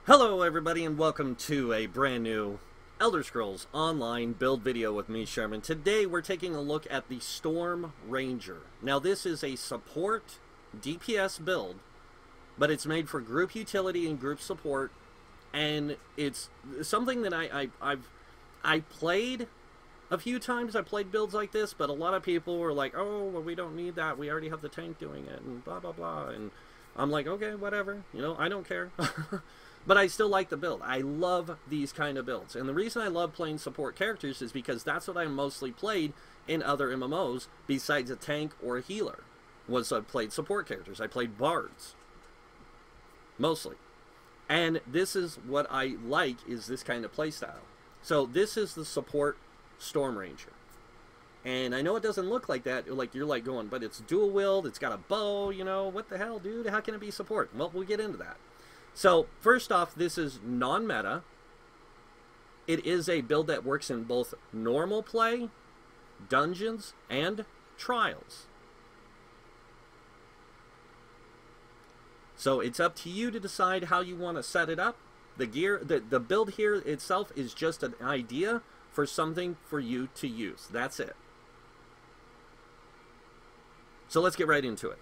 Hello everybody and welcome to a brand new Elder Scrolls Online build video with me, Sherman. Today we're taking a look at the Storm Ranger. Now this is a support DPS build, but it's made for group utility and group support, and it's something that I played a few times. I played builds like this, but a lot of people were like, oh, well, we don't need that, we already have the tank doing it, and blah blah blah, and I'm like, okay, whatever, you know, I don't care. But I still like the build. I love these kind of builds. And the reason I love playing support characters is because that's what I mostly played in other MMOs besides a tank or a healer. I played support characters. I played bards. Mostly. And this is what I like, is this kind of playstyle. So this is the support Storm Ranger. And I know it doesn't look like that. Like you're like going, but it's dual wield, it's got a bow, you know, what the hell, dude? How can it be support? Well, we'll get into that. So, first off, this is non-meta. It is a build that works in both normal play, dungeons, and trials. So, it's up to you to decide how you want to set it up. The build here itself is just an idea for something for you to use. That's it. So, let's get right into it.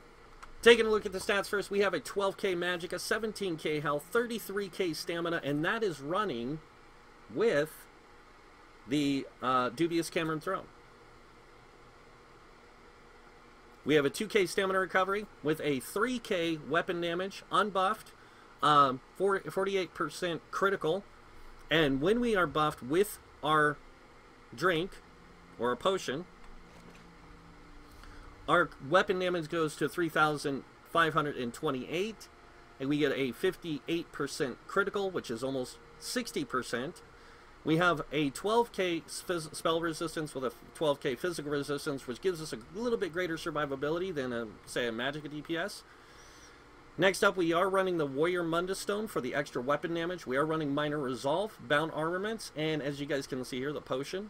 Taking a look at the stats first, we have a 12k magic, a 17k health, 33k stamina, and that is running with the dubious Cameron Throne. We have a 2k stamina recovery with a 3k weapon damage, unbuffed, 48% critical, and when we are buffed with our drink, or our potion, our weapon damage goes to 3,528, and we get a 58% critical, which is almost 60%. We have a 12k spell resistance with a 12k physical resistance, which gives us a little bit greater survivability than, say, a magic DPS. Next up, we are running the Warrior Mundus Stone for the extra weapon damage. We are running Minor Resolve, Bound Armaments, and as you guys can see here, the potion,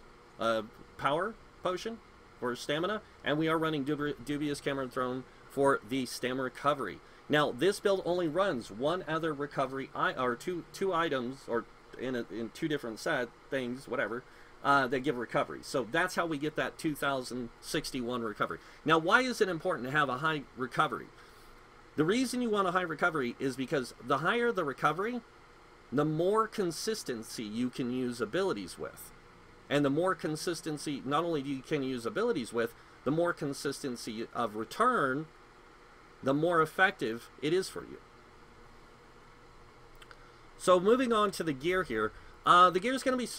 Power Potion for stamina, and we are running Dubious Cameron Throne for the stamina recovery. Now, this build only runs one other recovery, or two items, or in two different set things, whatever, that give recovery. So that's how we get that 2,061 recovery. Now, why is it important to have a high recovery? The reason you want a high recovery is because the higher the recovery, the more consistency you can use abilities with. And the more consistency, not only do you can use abilities with, the more consistency of return, the more effective it is for you. So moving on to the gear here, the gear is going to be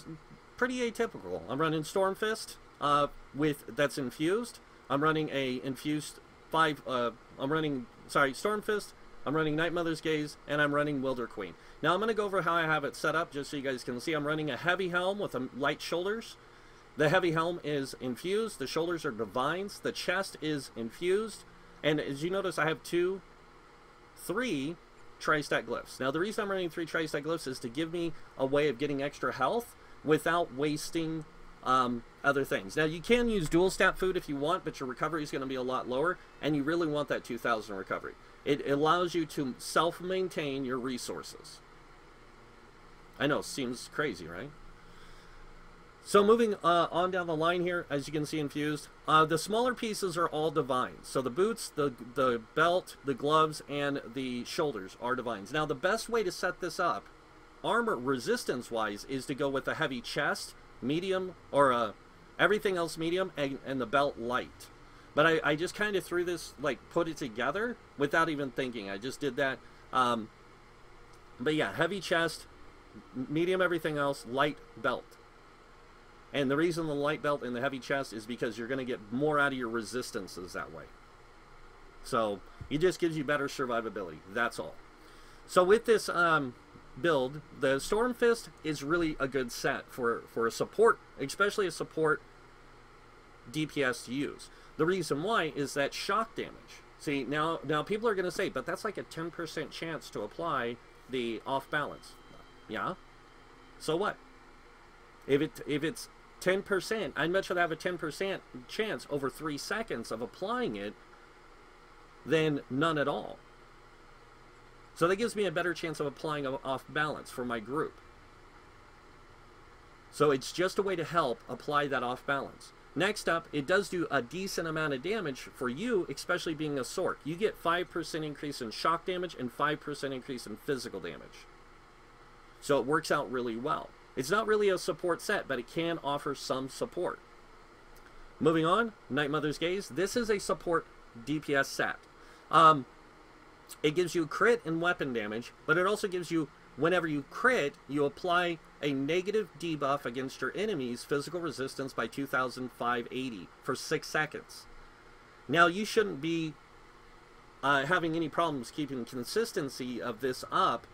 pretty atypical. I'm running Storm Fist that's infused. I'm running a infused Storm Fist. I'm running Night Mother's Gaze, and I'm running Wilder Queen. Now I'm going to go over how I have it set up, just so you guys can see. I'm running a heavy helm with light shoulders. The heavy helm is infused. The shoulders are divines. The chest is infused. And as you notice, I have three tri-stack glyphs. Now the reason I'm running 3 tri-stack glyphs is to give me a way of getting extra health without wasting other things. Now you can use dual stat food if you want, but your recovery is going to be a lot lower, and you really want that 2,000 recovery. It allows you to self-maintain your resources. I know, seems crazy, right? So moving on down the line here, as you can see infused, the smaller pieces are all divines. So the boots, the belt, the gloves, and the shoulders are divines. Now the best way to set this up, armor resistance-wise, is to go with a heavy chest, medium, or everything else medium, and the belt light. But I just kind of threw this, like, put it together without even thinking. I just did that. But yeah, heavy chest, medium everything else, light belt. And the reason the light belt and the heavy chest is because you're going to get more out of your resistances that way. So it just gives you better survivability. That's all. So with this build, the Storm Fist is really a good set for a support, especially a support DPS to use. The reason why is that shock damage. See, now people are going to say, but that's like a 10% chance to apply the off balance. Yeah? So what? If it's 10%, I'd much rather have a 10% chance over 3 seconds of applying it than none at all. So that gives me a better chance of applying off balance for my group. So it's just a way to help apply that off balance. Next up, it does do a decent amount of damage for you, especially being a Sorc. You get 5% increase in shock damage and 5% increase in physical damage. So it works out really well. It's not really a support set, but it can offer some support. Moving on, Night Mother's Gaze. This is a support DPS set. It gives you crit and weapon damage, but it also gives you, whenever you crit, you apply a negative debuff against your enemy's physical resistance by 2,580 for 6 seconds. Now, you shouldn't be having any problems keeping consistency of this up,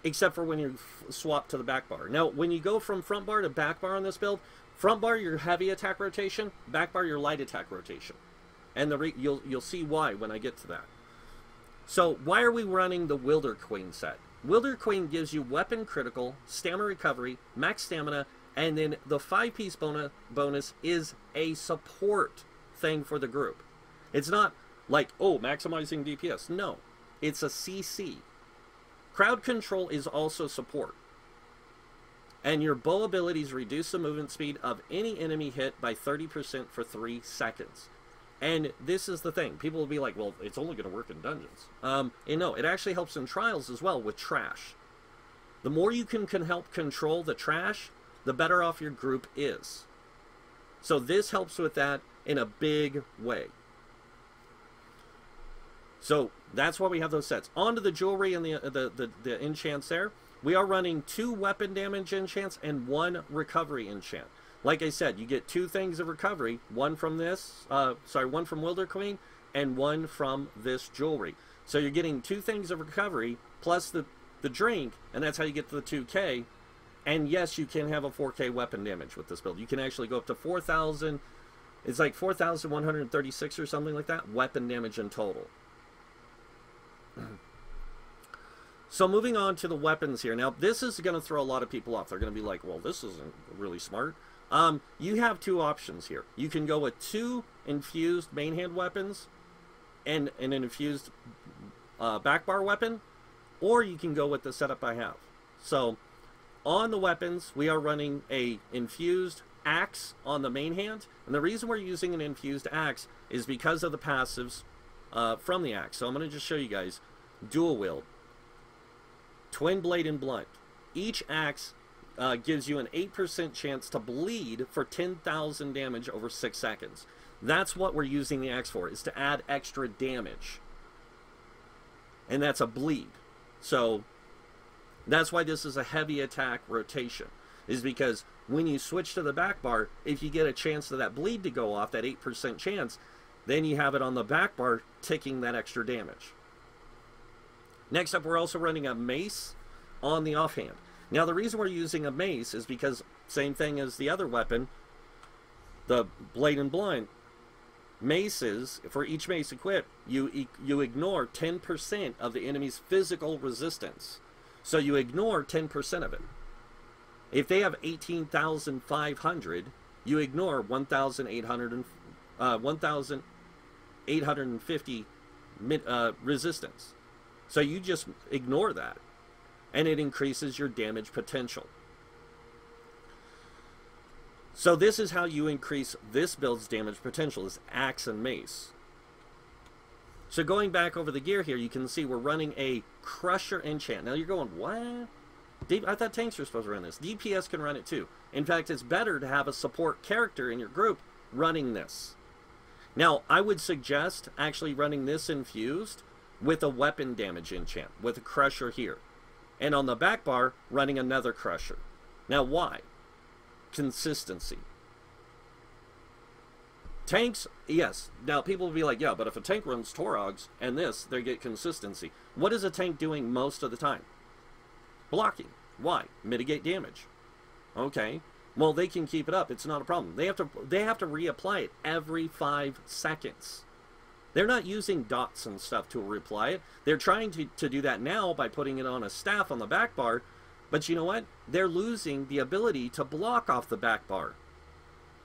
except for when you swap to the back bar. Now, when you go from front bar to back bar on this build, front bar your heavy attack rotation, back bar your light attack rotation. And you'll see why when I get to that. So, why are we running the Wilder Queen set? Wilder Queen gives you weapon critical, stamina recovery, max stamina, and then the 5-piece bonus is a support thing for the group. It's not like, oh, maximizing DPS. No, it's a CC. Crowd control is also support. And your bow abilities reduce the movement speed of any enemy hit by 30% for 3 seconds. And this is the thing. People will be like, well, it's only going to work in dungeons. And no, it actually helps in trials as well with trash. The more you can help control the trash, the better off your group is. So this helps with that in a big way. So that's why we have those sets. On to the jewelry and the enchants there. We are running 2 weapon damage enchants and 1 recovery enchant. Like I said, you get 2 things of recovery, one from this, one from Wilder Queen, and 1 from this jewelry. So you're getting 2 things of recovery, plus the drink, and that's how you get to the 2K. And yes, you can have a 4K weapon damage with this build. You can actually go up to 4,000, it's like 4,136 or something like that, weapon damage in total. So moving on to the weapons here. Now, this is going to throw a lot of people off. They're going to be like, well, this isn't really smart. You have 2 options here. You can go with 2 infused main hand weapons and an infused back bar weapon, or you can go with the setup I have. So on the weapons, we are running a infused axe on the main hand, and the reason we're using an infused axe is because of the passives from the axe. So I'm going to just show you guys. Dual wield, twin blade and blunt. Each axe gives you an 8% chance to bleed for 10,000 damage over 6 seconds. That's what we're using the axe for, is to add extra damage. And that's a bleed. So that's why this is a heavy attack rotation, is because when you switch to the back bar, if you get a chance for that bleed to go off, that 8% chance, then you have it on the back bar ticking that extra damage. Next up, we're also running a mace on the offhand. Now, the reason we're using a mace is because, same thing as the other weapon, the blade and blunt, maces, for each mace equipped, you ignore 10% of the enemy's physical resistance. So you ignore 10% of it. If they have 18,500, you ignore 1,850 resistance. So you just ignore that, and it increases your damage potential. So this is how you increase this build's damage potential, is axe and mace. So going back over the gear here, you can see we're running a Crusher enchant. Now you're going, what? I thought tanks were supposed to run this. DPS can run it too. In fact, it's better to have a support character in your group running this. Now, I would suggest actually running this infused with a weapon damage enchant, with a Crusher here. And on the back bar, running another Crusher. Now, why? Consistency. Tanks, yes. Now, people will be like, yeah, but if a tank runs Torogs and this, they get consistency. What is a tank doing most of the time? Blocking. Why? Mitigate damage. Okay. Well, they can keep it up. It's not a problem. They have to reapply it every 5 seconds. They're not using dots and stuff to reapply it. They're trying to do that now by putting it on a staff on the back bar. But you know what? They're losing the ability to block off the back bar.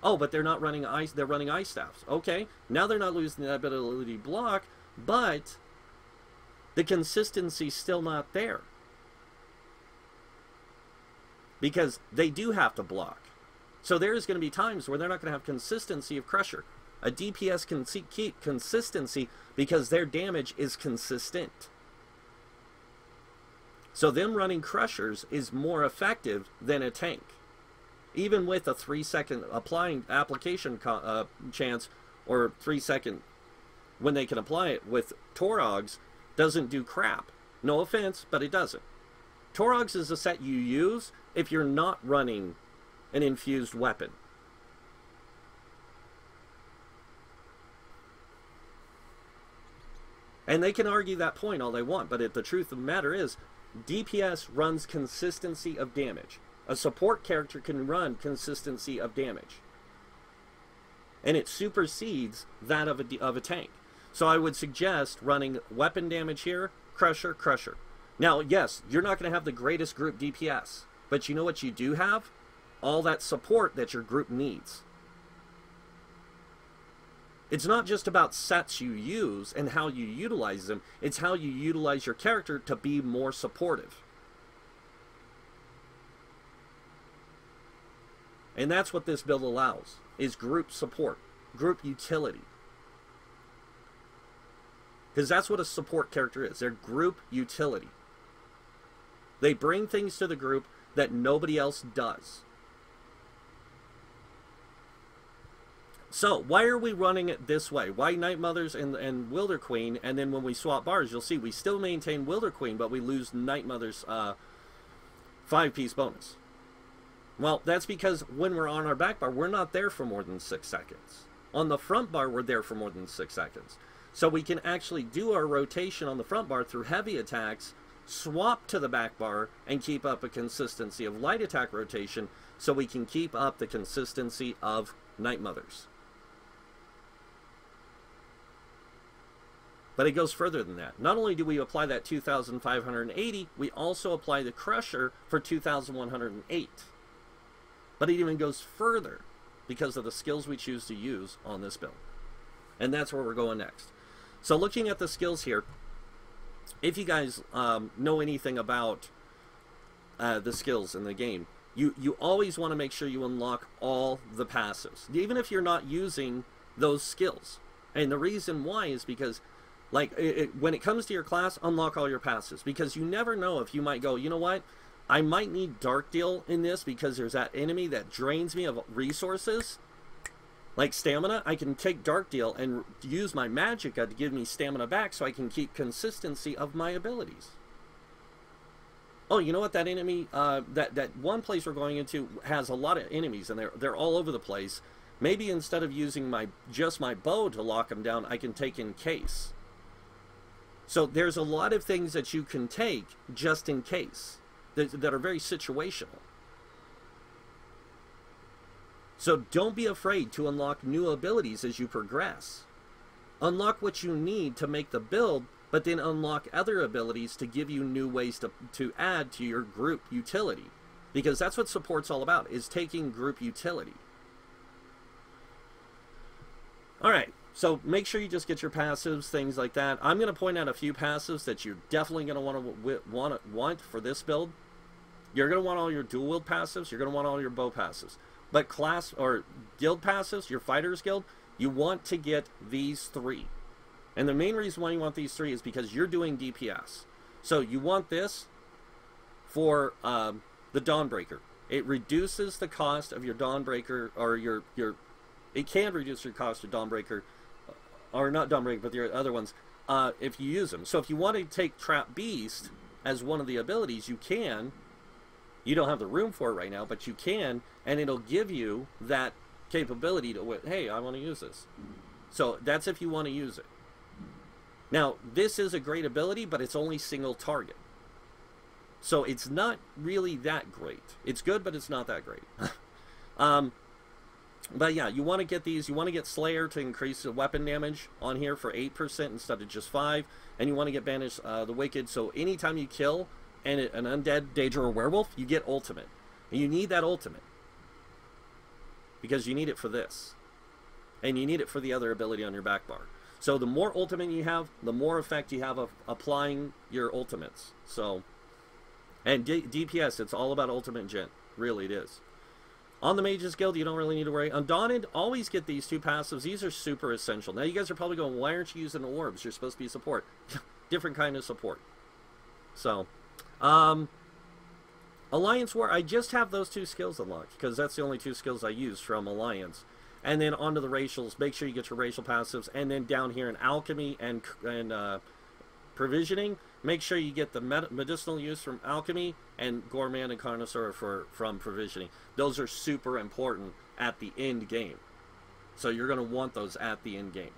Oh, but they're not running ice. They're running ice staffs. Okay. Now they're not losing that ability to block, but the consistency's still not there. Because they do have to block. So there's going to be times where they're not going to have consistency of Crusher. A DPS can keep consistency because their damage is consistent. So them running Crushers is more effective than a tank. Even with a 3-second application chance, or 3-second when they can apply it, with Torogs, doesn't do crap. No offense, but it doesn't. Torogs is a set you use if you're not running an infused weapon. And they can argue that point all they want, but the truth of the matter is, DPS runs consistency of damage. A support character can run consistency of damage. And it supersedes that of a tank. So I would suggest running weapon damage here, Crusher, Crusher. Now, yes, you're not going to have the greatest group DPS, but you know what you do have? All that support that your group needs. It's not just about sets you use and how you utilize them, it's how you utilize your character to be more supportive. And that's what this build allows, is group support, group utility. Because that's what a support character is, they're group utility. They bring things to the group that nobody else does. So, why are we running it this way? Why Night Mothers and Wilder Queen, and then when we swap bars, you'll see we still maintain Wilder Queen, but we lose Night Mother's 5-piece bonus. Well, that's because when we're on our back bar, we're not there for more than 6 seconds. On the front bar, we're there for more than 6 seconds. So we can actually do our rotation on the front bar through heavy attacks, swap to the back bar, and keep up a consistency of light attack rotation, so we can keep up the consistency of Night Mothers. But it goes further than that. Not only do we apply that 2,580, we also apply the Crusher for 2,108. But it even goes further because of the skills we choose to use on this build. And that's where we're going next. So looking at the skills here, if you guys know anything about the skills in the game, you always want to make sure you unlock all the passives, even if you're not using those skills. And the reason why is because, like, when it comes to your class, unlock all your passives, because you never know if you might go, you know what, I might need Dark Deal in this because there's that enemy that drains me of resources, like stamina. I can take Dark Deal and use my Magicka to give me stamina back so I can keep consistency of my abilities. Oh, you know what, that enemy, that one place we're going into has a lot of enemies, and they're all over the place. Maybe instead of using just my bow to lock them down, I can take Encase. So there's a lot of things that you can take just in case that are very situational. So don't be afraid to unlock new abilities as you progress. Unlock what you need to make the build, but then unlock other abilities to give you new ways to add to your group utility. Because that's what support's all about, is taking group utility. Alright, so make sure you just get your passives, things like that. I'm going to point out a few passives that you're definitely going to want for this build. You're going to want all your dual wield passives, you're going to want all your bow passives. But class or guild passives, your fighters guild, you want to get these 3. And the main reason why you want these 3 is because you're doing DPS. So you want this for the Dawnbreaker. It reduces the cost of your Dawnbreaker, or it can reduce your cost of Dawnbreaker, or not Dawnbreaker, but the other ones, if you use them. So if you want to take Trap Beast as one of the abilities, you can. You don't have the room for it right now, but you can, and it'll give you that capability to, hey, I want to use this. So that's if you want to use it. Now, this is a great ability, but it's only single target. So it's not really that great. It's good, but it's not that great. But yeah, you want to get these. You want to get Slayer to increase the weapon damage on here for 8% instead of just 5%. And you want to get Banish the Wicked, so anytime you kill an undead, Daedra, or werewolf, you get ultimate. And you need that ultimate, because you need it for this. And you need it for the other ability on your back bar. So the more ultimate you have, the more effect you have of applying your ultimates. So, and DPS, it's all about ultimate gent. Really, it is. On the Mages Guild, you don't really need to worry. Undaunted, always get these 2 passives. These are super essential. Now, you guys are probably going, why aren't you using the orbs? You're supposed to be support. Different kind of support. So, Alliance War, I just have those 2 skills unlocked, because that's the only 2 skills I use from Alliance. And then onto the racials, make sure you get your racial passives. And then down here in Alchemy and Provisioning, make sure you get the medicinal use from Alchemy and Gourmand and Connoisseur from Provisioning. Those are super important at the end game. So you're going to want those at the end game.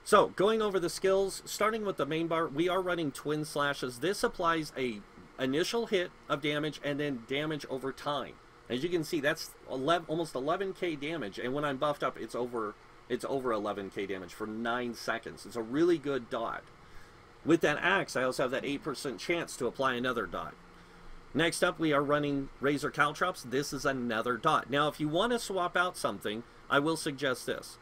So, going over the skills, starting with the main bar, we are running Twin Slashes. This applies a initial hit of damage and then damage over time. As you can see, that's almost 11k damage, and when I'm buffed up, it's over 11k damage for 9 seconds. It's a really good dot. With that axe, I also have that 8% chance to apply another dot. Next up, we are running Razor Caltrops. This is another dot. Now, if you want to swap out something, I will suggest this.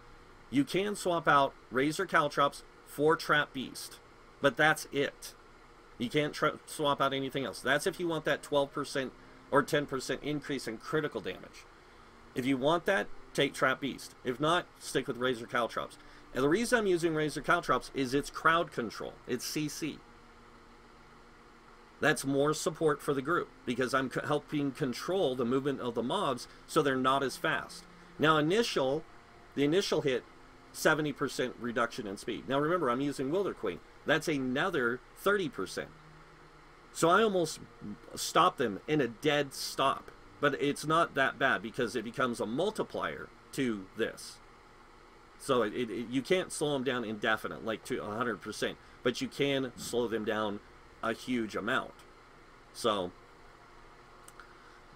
You can swap out Razor Caltrops for Trap Beast, but that's it. You can't swap out anything else. That's if you want that 12% or 10% increase in critical damage. If you want that, take Trap Beast. If not, stick with Razor Caltrops. And the reason I'm using Razor Caltrops is it's crowd control. It's CC. That's more support for the group, because I'm helping control the movement of the mobs so they're not as fast. Now, the initial hit, 70% reduction in speed. Now remember, I'm using Wilder Queen. That's another 30%. So I almost stop them in a dead stop. But it's not that bad, because it becomes a multiplier to this. So you can't slow them down indefinite, like to 100%. But you can slow them down a huge amount. So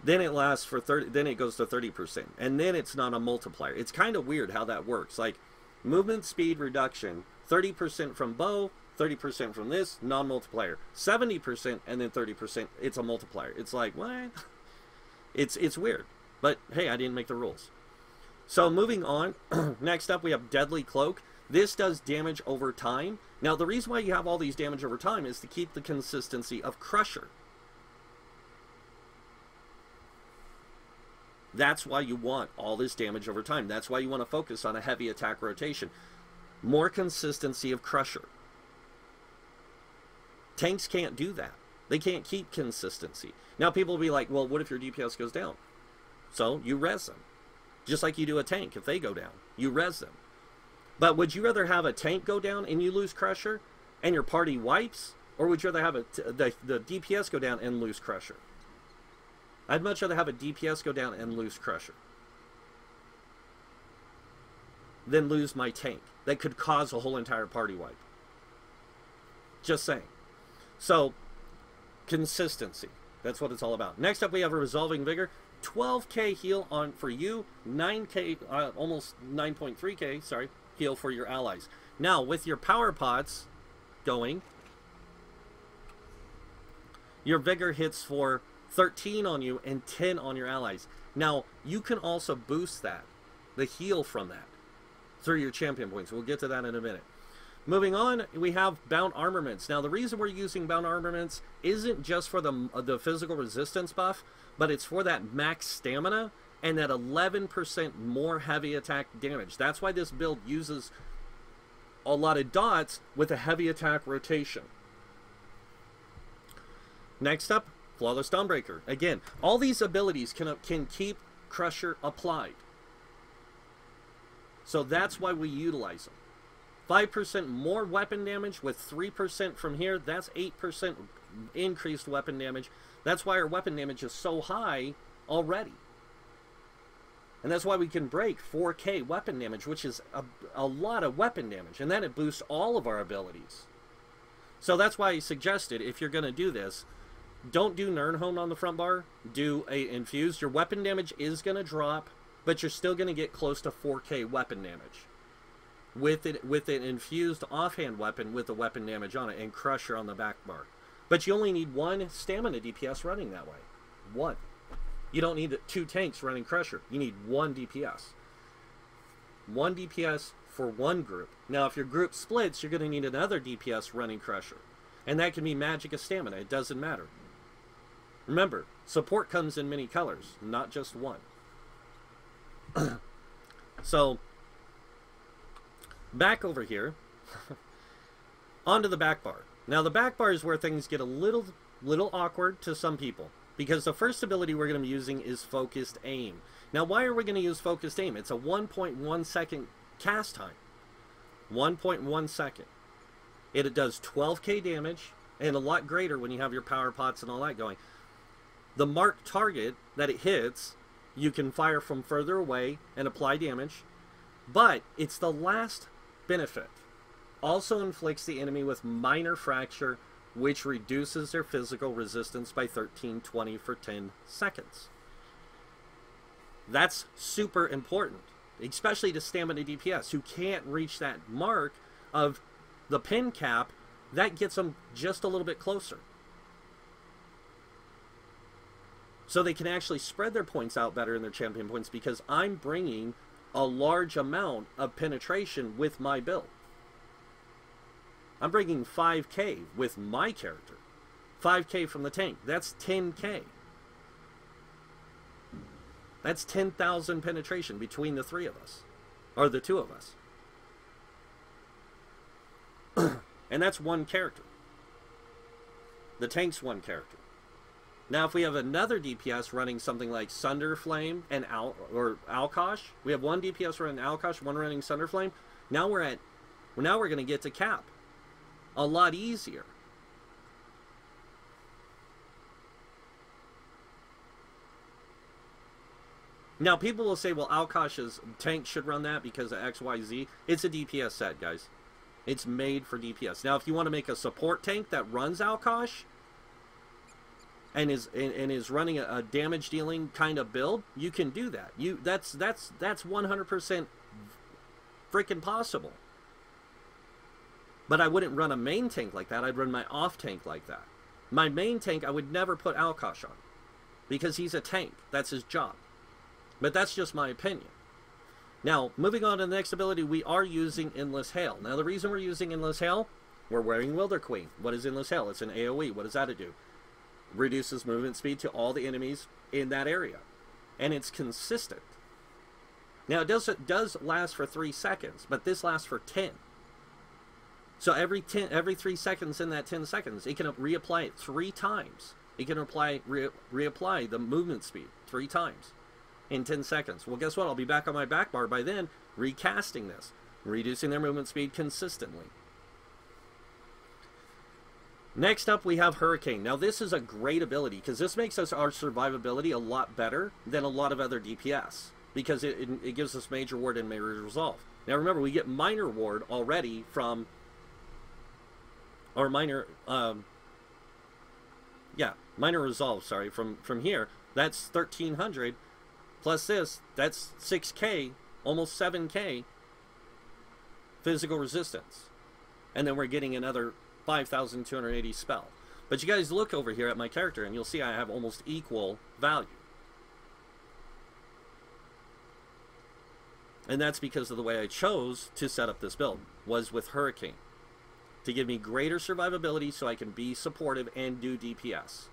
then it lasts for 30, then it goes to 30%. And then it's not a multiplier. It's kind of weird how that works. Like movement speed reduction, 30% from bow, 30% from this, non-multiplier. 70% and then 30%, it's a multiplier. It's like, what? It's weird. But hey, I didn't make the rules. So moving on, next up we have Deadly Cloak. This does damage over time. Now the reason why you have all these damage over time is to keep the consistency of Crusher. That's why you want all this damage over time. That's why you want to focus on a heavy attack rotation. More consistency of Crusher. Tanks can't do that. They can't keep consistency. Now people will be like, well, what if your DPS goes down? So you res them. Just like you do a tank. If they go down, you res them. But would you rather have a tank go down and you lose Crusher and your party wipes? Or would you rather have the DPS go down and lose Crusher? I'd much rather have a DPS go down and lose Crusher than lose my tank. That could cause a whole entire party wipe. Just saying. So, consistency. That's what it's all about. Next up, we have a Resolving Vigor. 12k heal on for you. 9k, almost 9.3k, sorry, heal for your allies. Now, with your power pots going, your Vigor hits for 13 on you and 10 on your allies. Now, you can also boost that, the heal from that, through your champion points. We'll get to that in a minute. Moving on, we have Bound Armaments. Now, the reason we're using Bound Armaments isn't just for the physical resistance buff, but it's for that max stamina and that 11% more heavy attack damage. That's why this build uses a lot of dots with a heavy attack rotation. Next up, Flawless Dawnbreaker. Again, all these abilities can keep Crusher applied. So that's why we utilize them. 5% more weapon damage with 3% from here. That's 8% increased weapon damage. That's why our weapon damage is so high already. And that's why we can break 4k weapon damage, which is a lot of weapon damage. And then it boosts all of our abilities. So that's why I suggested, if you're going to do this, don't do Nirnhome on the front bar. Do a infused. Your weapon damage is going to drop, but you're still going to get close to 4k weapon damage. With an infused offhand weapon with the weapon damage on it and Crusher on the back bar. But you only need one stamina DPS running that way. One. You don't need 2 tanks running Crusher. You need 1 DPS. one DPS for one group. Now, if your group splits, you're going to need another DPS running Crusher. And that can be magic or stamina. It doesn't matter. Remember, support comes in many colors, not just one. So, back over here, onto the back bar. Now, the back bar is where things get a little awkward to some people, because the first ability we're going to be using is Focused Aim. Now, why are we going to use Focused Aim? It's a 1.1 second cast time. 1.1 second. It does 12k damage, and a lot greater when you have your power pots and all that going. The marked target that it hits, you can fire from further away and apply damage, but it's the last benefit. Also inflicts the enemy with minor fracture, which reduces their physical resistance by 1320 for 10 seconds. That's super important, especially to stamina DPS who can't reach that mark of the pin cap. That gets them just a little bit closer, so they can actually spread their points out better in their champion points, because I'm bringing a large amount of penetration with my build. I'm bringing 5k with my character. 5k from the tank. That's 10k. That's 10,000 penetration between the three of us. Or the two of us. And that's one character. The tank's one character. Now, if we have another DPS running something like Sunder Flame and Alkosh, we have one DPS running Alkosh, one running Sunder Flame. Now we're going to get to cap. A lot easier. Now, people will say, well, Alkosh's tank should run that because of XYZ. It's a DPS set, guys. It's made for DPS. Now, if you want to make a support tank that runs Alkosh and is running a damage dealing kind of build, you can do that. That's 100% freaking possible. But I wouldn't run a main tank like that. I'd run my off tank like that. My main tank, I would never put Alkosh on, because he's a tank. That's his job. But that's just my opinion. Now, moving on to the next ability, we are using Endless Hail. Now, the reason we're using Endless Hail, we're wearing Wilder Queen. What is Endless Hail? It's an AoE. What does that do? Reduces movement speed to all the enemies in that area. And it's consistent. Now, it does last for 3 seconds, but this lasts for 10. So every 3 seconds in that 10 seconds, it can reapply it 3 times. It can reapply the movement speed 3 times in 10 seconds. Well, guess what? I'll be back on my back bar by then, recasting this, reducing their movement speed consistently. Next up, we have Hurricane. Now, this is a great ability, because this makes our survivability a lot better than a lot of other DPS, because it gives us Major Ward and Major Resolve. Now, remember, we get Minor Ward already from, or Minor Resolve, sorry, from here. That's 1,300. Plus this, that's 6k, almost 7k physical resistance. And then we're getting another 5,280 spell. But you guys look over here at my character and you'll see I have almost equal value. And that's because of the way I chose to set up this build, was with Hurricane. To give me greater survivability so I can be supportive and do DPS.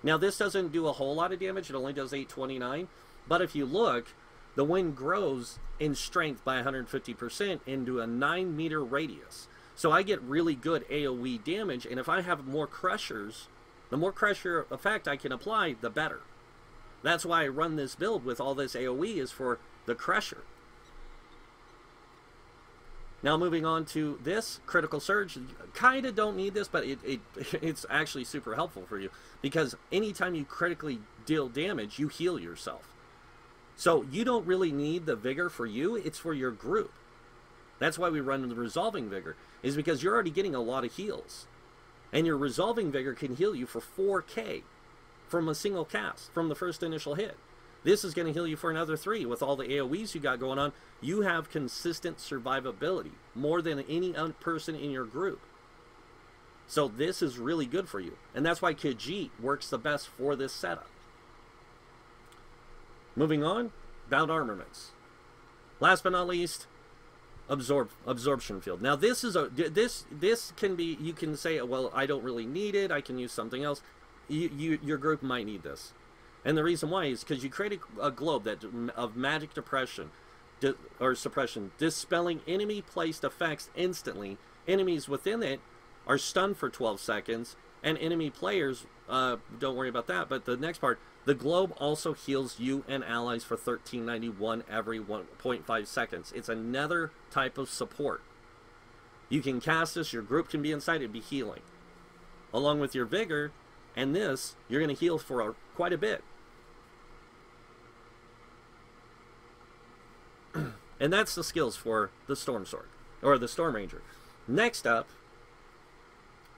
Now, this doesn't do a whole lot of damage. It only does 829. But if you look, the wind grows in strength by 150% into a 9-meter radius. So I get really good AoE damage, and if I have more crushers, the more crusher effect I can apply, the better. That's why I run this build with all this AoE, is for the crusher. Now, moving on to this, Critical Surge. Kind of don't need this, but it's actually super helpful for you, because anytime you critically deal damage, you heal yourself. So you don't really need the Vigor for you, it's for your group. That's why we run the Resolving Vigor, is because you're already getting a lot of heals. And your Resolving Vigor can heal you for 4k from a single cast, from the first initial hit. This is going to heal you for another 3 with all the AoEs you got going on. You have consistent survivability, more than any other person in your group. So this is really good for you. And that's why Khajiit works the best for this setup. Moving on, Bound Armaments. Last but not least, absorption field. Now this is this can be, you can say, well, I don't really need it, I can use something else. Your group might need this, and the reason why is because you create a globe that of magic depression or suppression, dispelling enemy placed effects instantly. Enemies within it are stunned for 12 seconds, and enemy players don't worry about that. But the next part, the globe also heals you and allies for 1391 every 1.5 seconds. It's another type of support. You can cast this, your group can be inside, it'd be healing. Along with your vigor, and this, you're going to heal for quite a bit. And that's the skills for the Storm Sword, or the Storm Ranger. Next up,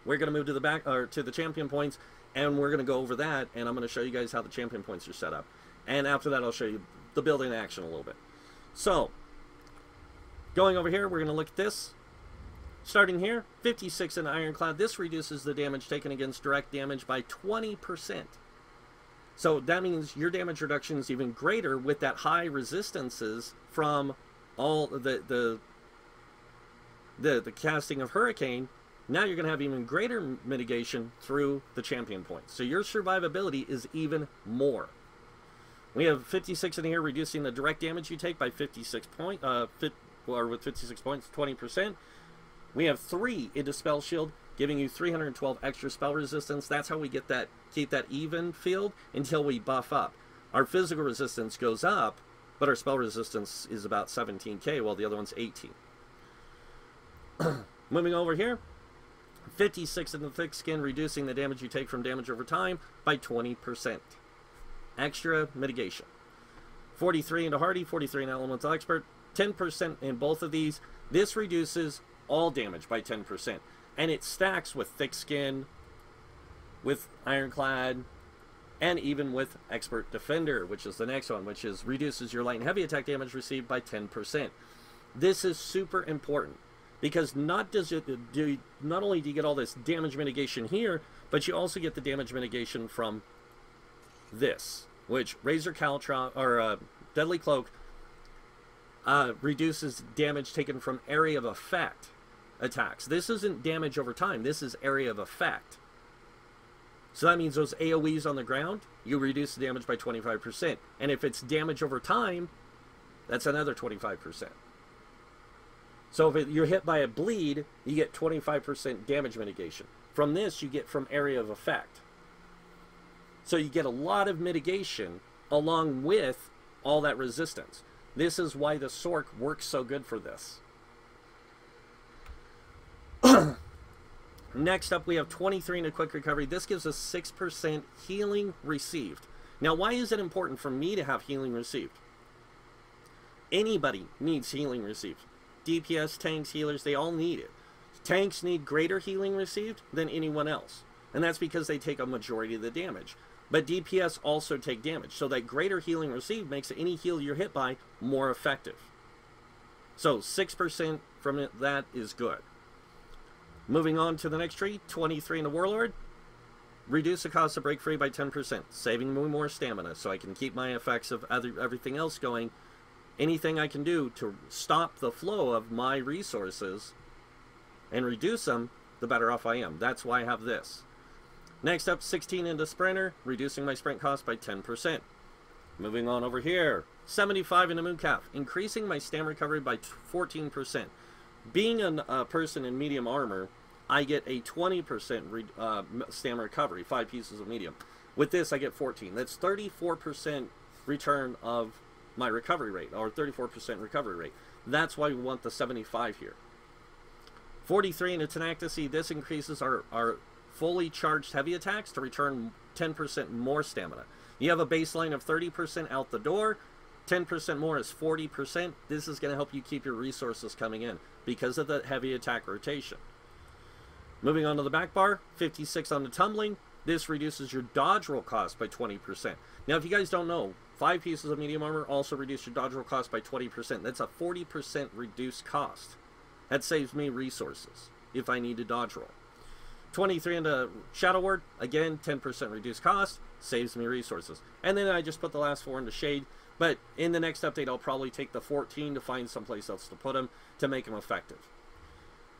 we're going to move to the back, or to the champion points, and we're going to go over that, and I'm going to show you guys how the champion points are set up. And after that, I'll show you the building action a little bit. So, going over here, we're going to look at this. Starting here, 56 in Ironclad. This reduces the damage taken against direct damage by 20%. So that means your damage reduction is even greater with that high resistances from all the casting of Hurricane. Now you're going to have even greater mitigation through the champion points. So your survivability is even more. We have 56 in here, reducing the direct damage you take by 56 points, with 56 points, 20%. We have 3 into Spell Shield, giving you 312 extra spell resistance. That's how we get that, keep that even field until we buff up. Our physical resistance goes up, but our spell resistance is about 17k, while the other one's 18. Moving over here, 56 in the Thick Skin, reducing the damage you take from damage over time by 20%. Extra mitigation. 43 into Hardy, 43 in Elemental Expert, 10% in both of these. This reduces all damage by 10%. And it stacks with Thick Skin, with Ironclad, and even with Expert Defender, which is the next one, which is reduces your light and heavy attack damage received by 10%. This is super important, because not only do you get all this damage mitigation here, but you also get the damage mitigation from this, which Razor Caltron, or Deadly Cloak, reduces damage taken from area of effect attacks. This isn't damage over time, this is area of effect. So that means those AoEs on the ground, you reduce the damage by 25%. And if it's damage over time, that's another 25%. So if you're hit by a bleed, you get 25% damage mitigation. From this, you get from area of effect. So you get a lot of mitigation along with all that resistance. This is why the Sorc works so good for this. Next up, we have 23 in a Quick Recovery. This gives us 6% healing received. Now, why is it important for me to have healing received? Anybody needs healing received. DPS, tanks, healers, they all need it. Tanks need greater healing received than anyone else. And that's because they take a majority of the damage. But DPS also take damage. So that greater healing received makes any heal you're hit by more effective. So 6% from it, that is good. Moving on to the next tree, 23 in the Warlord. Reduce the cost of break free by 10%, saving me more stamina so I can keep my effects of everything else going. Anything I can do to stop the flow of my resources and reduce them, the better off I am. That's why I have this. Next up, 16 into Sprinter, reducing my sprint cost by 10%. Moving on over here, 75 into Mooncalf, increasing my stamina recovery by 14%. Being a person in medium armor, I get a 20% stamina recovery, 5 pieces of medium. With this, I get 14. That's 34% return of my recovery rate, or 34% recovery rate. That's why we want the 75 here. 43 into Tenacity, this increases our fully charged heavy attacks to return 10% more stamina. You have a baseline of 30% out the door, 10% more is 40%. This is going to help you keep your resources coming in because of the heavy attack rotation. Moving on to the back bar, 56 on the Tumbling. This reduces your dodge roll cost by 20%. Now, if you guys don't know, 5 pieces of medium armor also reduce your dodge roll cost by 20%. That's a 40% reduced cost. That saves me resources if I need to dodge roll. 23 into Shadow Ward, again, 10% reduced cost, saves me resources. And then I just put the last 4 into Shade. But in the next update, I'll probably take the 14 to find someplace else to put them to make them effective.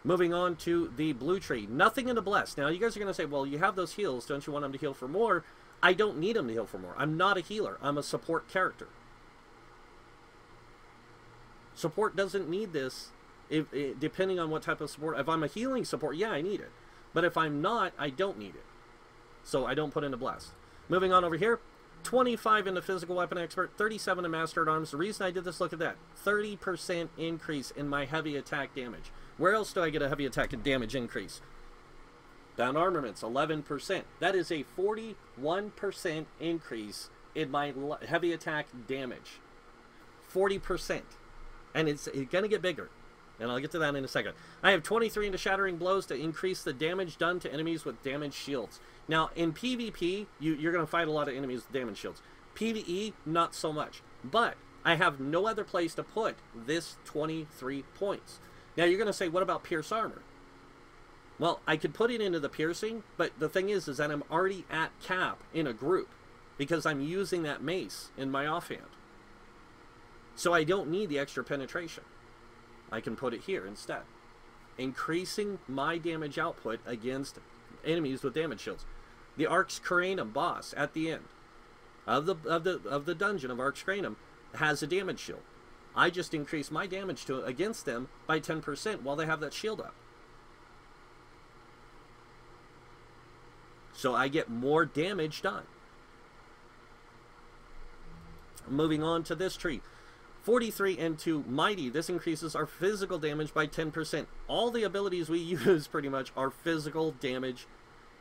Moving on to the blue tree. Nothing in the bless. Now, you guys are going to say, well, you have those heals. Don't you want them to heal for more? I don't need them to heal for more. I'm not a healer. I'm a support character. Support doesn't need this, depending on what type of support. If I'm a healing support, yeah, I need it. But if I'm not, I don't need it. So I don't put in a blast. Moving on over here. 25 in the physical weapon expert, 37 in master at arms. The reason I did this, look at that. 30% increase in my heavy attack damage. Where else do I get a heavy attack and damage increase? Down armaments, 11%. That is a 41% increase in my heavy attack damage. 40%. And it's going to get bigger. And I'll get to that in a second. I have 23 into shattering blows to increase the damage done to enemies with damage shields. Now, in PvP, you're going to fight a lot of enemies with damage shields. PvE, not so much. But I have no other place to put this 23 points. Now, you're going to say, what about pierce armor? Well, I could put it into the piercing, but the thing is that I'm already at cap in a group because I'm using that mace in my offhand. So I don't need the extra penetration. I can put it here instead, increasing my damage output against enemies with damage shields. The Arx Cranum boss at the end of the dungeon of Arx Cranum has a damage shield. I just increase my damage against them by 10% while they have that shield up. So I get more damage done. Moving on to this tree. 43 into Mighty. This increases our physical damage by 10%. All the abilities we use pretty much are physical damage.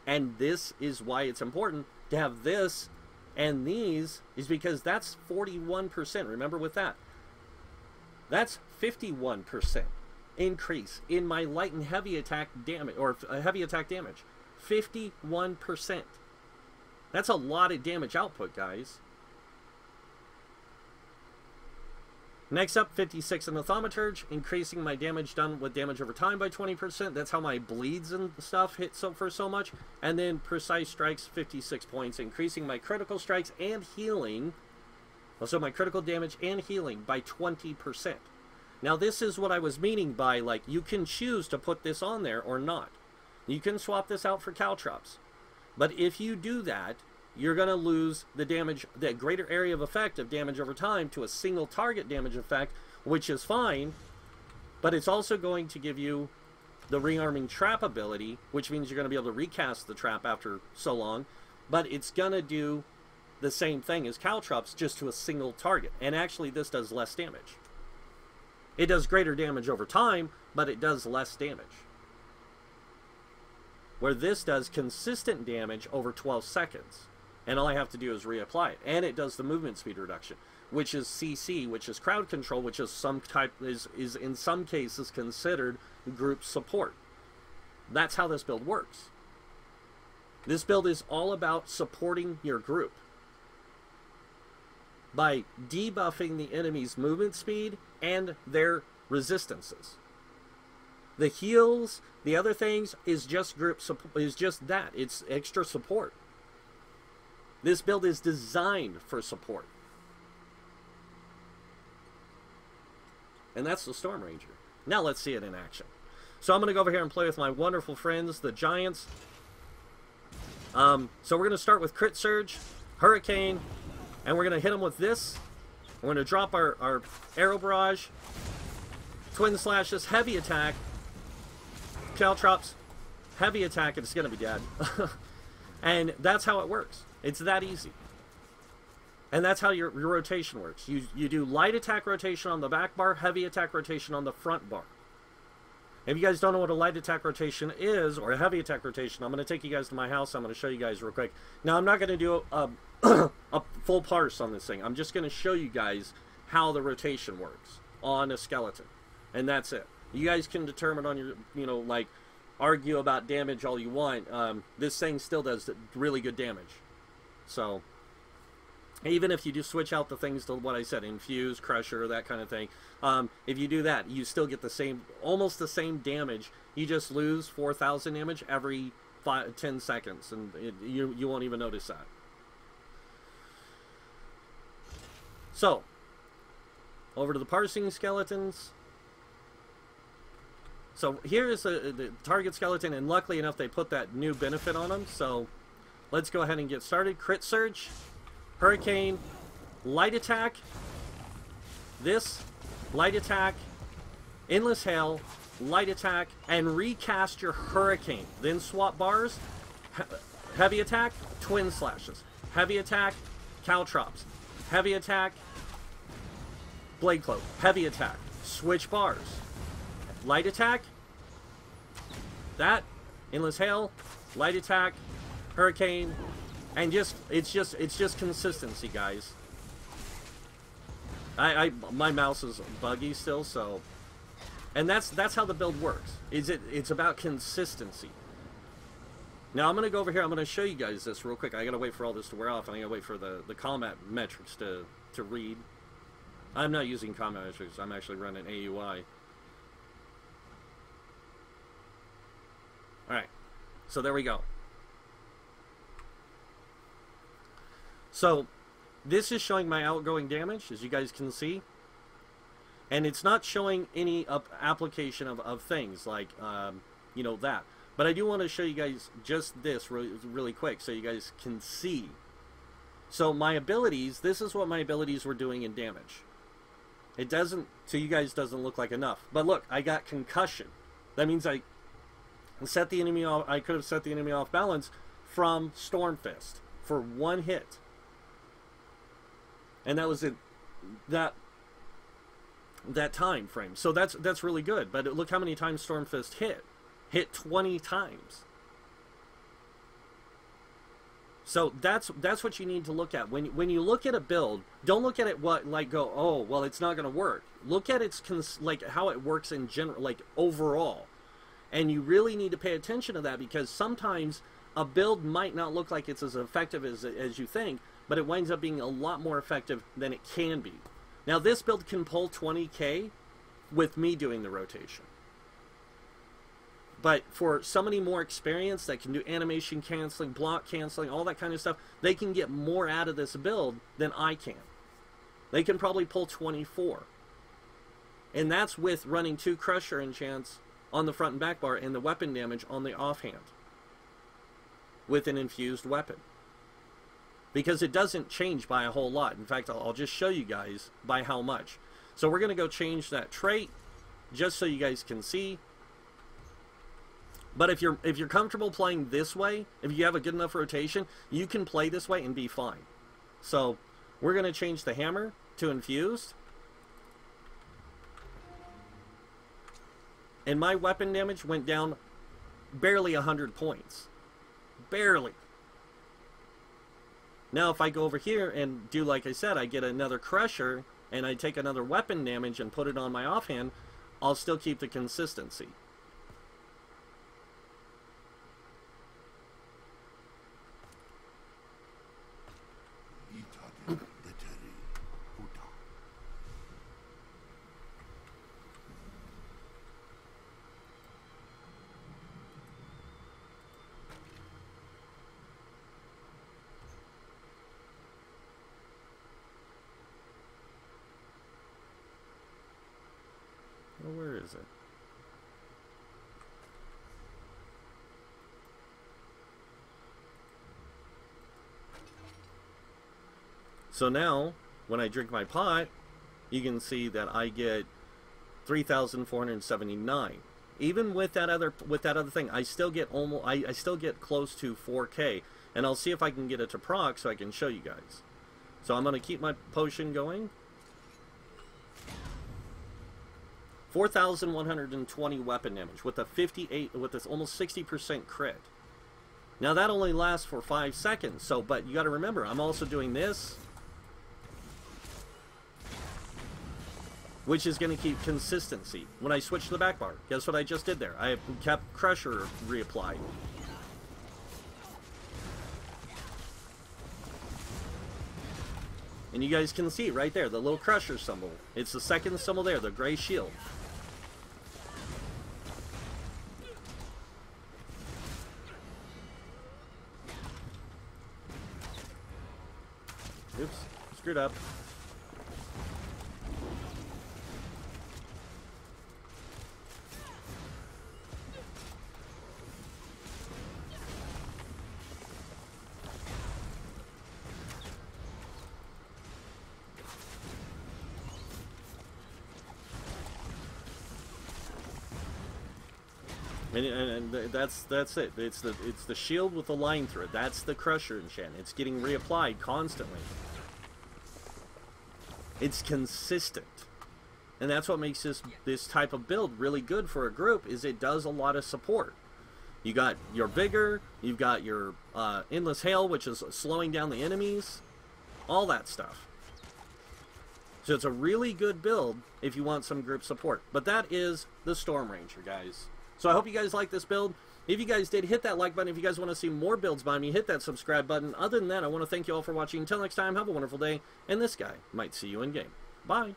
And this is why it's important to have this and these, is because that's 41%. Remember with that. That's 51% increase in my light and heavy attack damage, or heavy attack damage. 51%. That's a lot of damage output, guys. Next up, 56 in the Thaumaturge, increasing my damage done with damage over time by 20%. That's how my bleeds and stuff hit for so much. And then Precise Strikes, 56 points, increasing my critical strikes and healing. Also my critical damage and healing by 20%. Now this is what I was meaning by, like, you can choose to put this on there or not. You can swap this out for caltrops. But if you do that, you're going to lose the damage, the greater area of effect of damage over time to a single target damage effect, which is fine, but it's also going to give you the rearming trap ability, which means you're going to be able to recast the trap after so long, but it's going to do the same thing as caltrops, just to a single target. And actually this does less damage. It does greater damage over time, but it does less damage. Where this does consistent damage over 12 seconds. And all I have to do is reapply it. And it does the movement speed reduction, which is CC, which is crowd control, which is some type is in some cases considered group support. That's how this build works. This build is all about supporting your group by debuffing the enemy's movement speed and their resistances. The heals, the other things is just group support, is just that. It's extra support. This build is designed for support. And that's the Storm Ranger. Now let's see it in action. So I'm going to go over here and play with my wonderful friends, the Giants. So we're going to start with Crit Surge, Hurricane, and we're going to hit them with this. We're going to drop our Arrow Barrage, Twin Slashes, Heavy Attack, Caltrops, Heavy Attack, and it's going to be dead. And that's how it works. It's that easy. And that's how your rotation works. You do light attack rotation on the back bar, heavy attack rotation on the front bar. If you guys don't know what a light attack rotation is, or a heavy attack rotation, I'm going to take you guys to my house. I'm going to show you guys real quick. Now, I'm not going to do a full parse on this thing. I'm just going to show you guys how the rotation works on a skeleton. And that's it. You guys can determine on your, like, argue about damage all you want. This thing still does really good damage. So, even if you do switch out the things to what I said, Infuse, Crusher, that kind of thing, if you do that, you still get the same, almost the same damage. You just lose 4,000 damage every 10 seconds, and you won't even notice that. So, over to the parsing skeletons. So here is the target skeleton, and luckily enough they put that new benefit on them. So let's go ahead and get started. Crit Surge, Hurricane, Light Attack, this, Light Attack, Endless Hail, Light Attack, and recast your Hurricane. Then swap bars, Heavy Attack, Twin Slashes, Heavy Attack, Caltrops, Heavy Attack, Blade Cloak, Heavy Attack, switch bars, Light Attack, that, Endless Hail, Light Attack, Hurricane, and it's just consistency, guys. My mouse is buggy still, so, and that's how the build works. It's about consistency. Now I'm gonna go over here. I'm gonna show you guys this real quick. I gotta wait for all this to wear off, and I gotta wait for the combat metrics to read. I'm not using combat metrics. I'm actually running AUI. All right, so there we go. So this is showing my outgoing damage, as you guys can see, and it's not showing any application of things like you know, that. But I do want to show you guys just this really quick so you guys can see. So my abilities, this is what my abilities were doing in damage. It doesn't, to you guys, doesn't look like enough. But look, I got concussion. That means I set the enemy off. I could have set the enemy off balance from Stormfist for one hit, and that was it. That time frame. So that's really good. But look how many times Stormfist hit 20 times. So that's what you need to look at when you look at a build. Don't look at it go, oh well, it's not going to work. Look at its like how it works in general, like overall, and you really need to pay attention to that, because sometimes a build might not look like it's as effective as you think, but it winds up being a lot more effective than it can be. Now this build can pull 20k with me doing the rotation. But for somebody more experienced that can do animation canceling, block canceling, all that kind of stuff, they can get more out of this build than I can. They can probably pull 24. And that's with running 2 Crusher enchants on the front and back bar and the weapon damage on the offhand with an infused weapon. Because it doesn't change by a whole lot. In fact, I'll just show you guys by how much. So we're going to go change that trait just so you guys can see. But if you're comfortable playing this way, if you have a good enough rotation, you can play this way and be fine. So we're going to change the hammer to infused. And my weapon damage went down barely 100 points. Barely. Now if I go over here and do like I said, I get another Crusher and I take another weapon damage and put it on my offhand, I'll still keep the consistency. Where is it? So now, when I drink my pot, you can see that I get 3,479. Even with that other thing, I still get I still get close to 4K, and I'll see if I can get it to proc so I can show you guys. So I'm going to keep my potion going. 4,120 weapon damage with a 58, with this almost 60% crit. Now that only lasts for 5 seconds. So, but you got to remember, I'm also doing this, which is going to keep consistency. When I switch to the back bar, guess what I just did there? I kept Crusher reapplied. And you guys can see right there, the little Crusher symbol. It's the second symbol there, the gray shield. Oops, screwed up. And that's it. It's the shield with the line through it. That's the Crusher enchant. It's getting reapplied constantly. It's consistent. And that's what makes this type of build really good for a group, is it does a lot of support. You got your Vigor, you've got your Endless Hail, which is slowing down the enemies, all that stuff. So it's a really good build if you want some group support. But that is the Storm Ranger, guys. So I hope you guys like this build. If you guys did, hit that like button. If you guys want to see more builds by me, hit that subscribe button. Other than that, I want to thank you all for watching. Until next time, have a wonderful day. And this guy might see you in game. Bye.